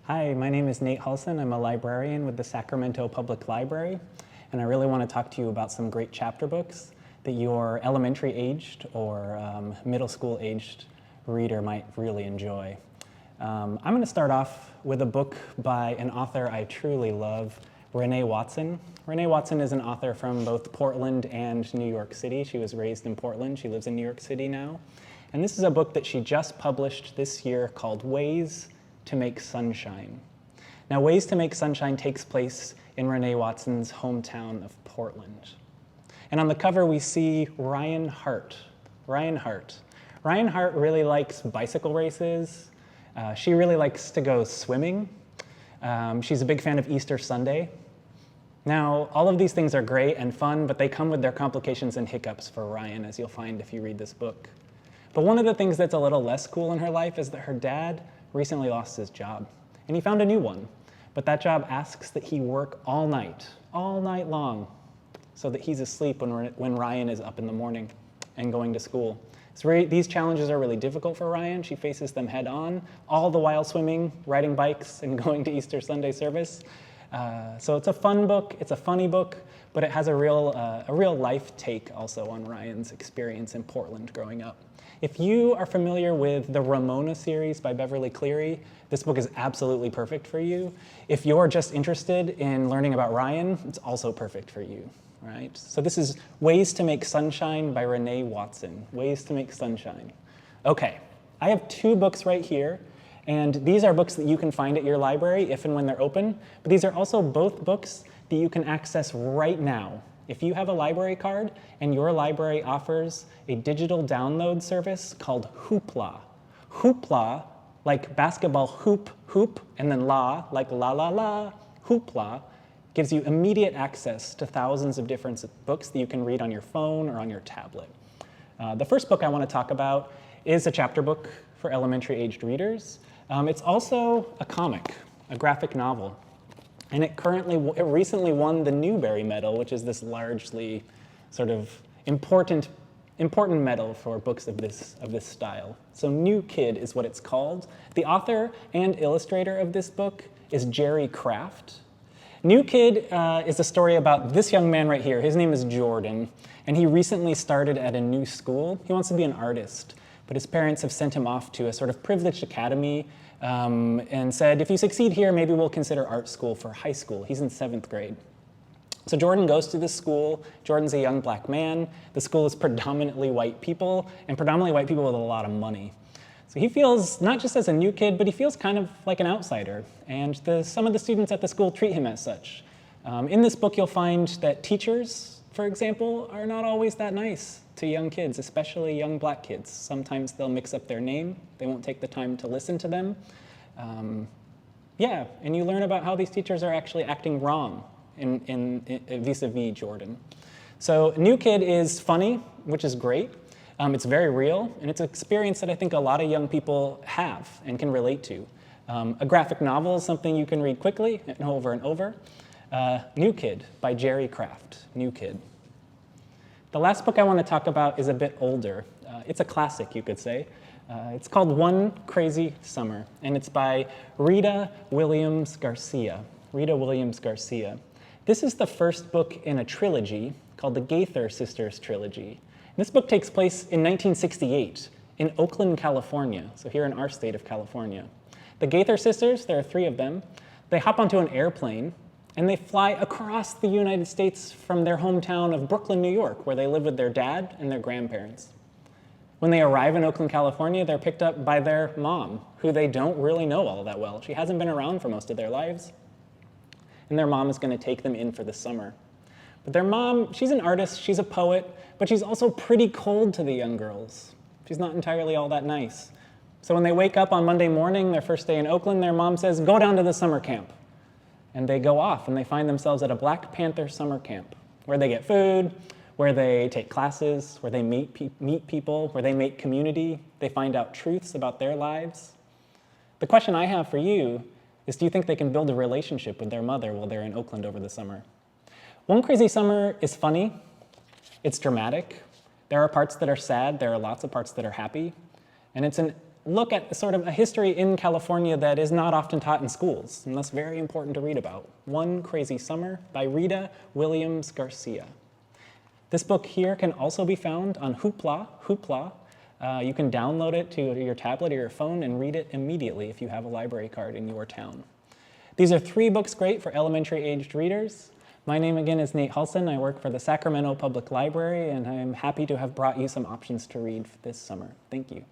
Hi, my name is Nate Halsan. I'm a librarian with the Sacramento Public Library, and I really want to talk to you about some great chapter books that your elementary-aged or middle school-aged reader might really enjoy. I'm going to start off with a book by an author I truly love, Renee Watson. Renee Watson is an author from both Portland and New York City. She was raised in Portland. She lives in New York City now. And this is a book that she just published this year called Ways to Make Sunshine. Now, Ways to Make Sunshine takes place in Renee Watson's hometown of Portland. And on the cover, we see Ryan Hart. Ryan Hart really likes bicycle races. She really likes to go swimming. She's a big fan of Easter Sunday. Now, all of these things are great and fun, but they come with their complications and hiccups for Ryan, as you'll find if you read this book. But one of the things that's a little less cool in her life is that her dad recently lost his job, and he found a new one. But that job asks that he work all night long, so that he's asleep when Ryan is up in the morning and going to school. These challenges are really difficult for Ryan. She faces them head on, all the while swimming, riding bikes, and going to Easter Sunday service. So it's a fun book, it's a funny book, but it has a real life take also on Ryan's experience in Portland growing up. If you are familiar with the Ramona series by Beverly Cleary, this book is absolutely perfect for you. If you're just interested in learning about Ryan, it's also perfect for you, right? So this is Ways to Make Sunshine by Renee Watson. Ways to Make Sunshine. Okay, I have two books right here, and these are books that you can find at your library if and when they're open, but these are also both books that you can access right now. If you have a library card and your library offers a digital download service called Hoopla. Hoopla, like basketball hoop, and then la, like la la la, Hoopla, gives you immediate access to thousands of different books that you can read on your phone or on your tablet. The first book I want to talk about is a chapter book for elementary-aged readers. It's also a comic, a graphic novel. And it recently won the Newbery Medal, which is this largely sort of important medal for books of this style. So New Kid is what it's called. The author and illustrator of this book is Jerry Craft. New Kid is a story about this young man right here. His name is Jordan, and he recently started at a new school. He wants to be an artist, but his parents have sent him off to a sort of privileged academy and said, if you succeed here, maybe we'll consider art school for high school. He's in 7th grade. So Jordan goes to this school. Jordan's a young black man. The school is predominantly white people, and predominantly white people with a lot of money. So he feels, not just as a new kid, but he feels kind of like an outsider. And some of the students at the school treat him as such. In this book, you'll find that teachers, for example, are not always that nice to young kids, especially young black kids. Sometimes they'll mix up their name. They won't take the time to listen to them. And you learn about how these teachers are actually acting wrong vis-a-vis Jordan. So New Kid is funny, which is great. It's very real, and it's an experience that I think a lot of young people have and can relate to. A graphic novel is something you can read quickly and over. New Kid by Jerry Craft, New Kid. The last book I want to talk about is a bit older. It's a classic, you could say. It's called One Crazy Summer, and it's by Rita Williams Garcia. Rita Williams Garcia. This is the first book in a trilogy called the Gaither Sisters Trilogy. This book takes place in 1968 in Oakland, California, so here in our state of California. The Gaither sisters, there are 3 of them, they hop onto an airplane and they fly across the United States from their hometown of Brooklyn, New York, where they live with their dad and their grandparents. When they arrive in Oakland, California, they're picked up by their mom, who they don't really know all that well. She hasn't been around for most of their lives. And their mom is going to take them in for the summer. But their mom, she's an artist, she's a poet, but she's also pretty cold to the young girls. She's not entirely all that nice. So when they wake up on Monday morning, their first day in Oakland, their mom says, go down to the summer camp. And they go off and they find themselves at a Black Panther summer camp where they get food, where they take classes, where they meet people, where they make community, they find out truths about their lives. The question I have for you is, do you think they can build a relationship with their mother while they're in Oakland over the summer? One Crazy Summer is funny, it's dramatic. There are parts that are sad, there are lots of parts that are happy, and it's an look at sort of a history in California that is not often taught in schools, and that's very important to read about. One Crazy Summer by Rita Williams Garcia. This book here can also be found on Hoopla. You can download it to your tablet or your phone and read it immediately if you have a library card in your town. These are 3 books great for elementary-aged readers. My name again is Nate Halsan. I work for the Sacramento Public Library, and I'm happy to have brought you some options to read this summer. Thank you.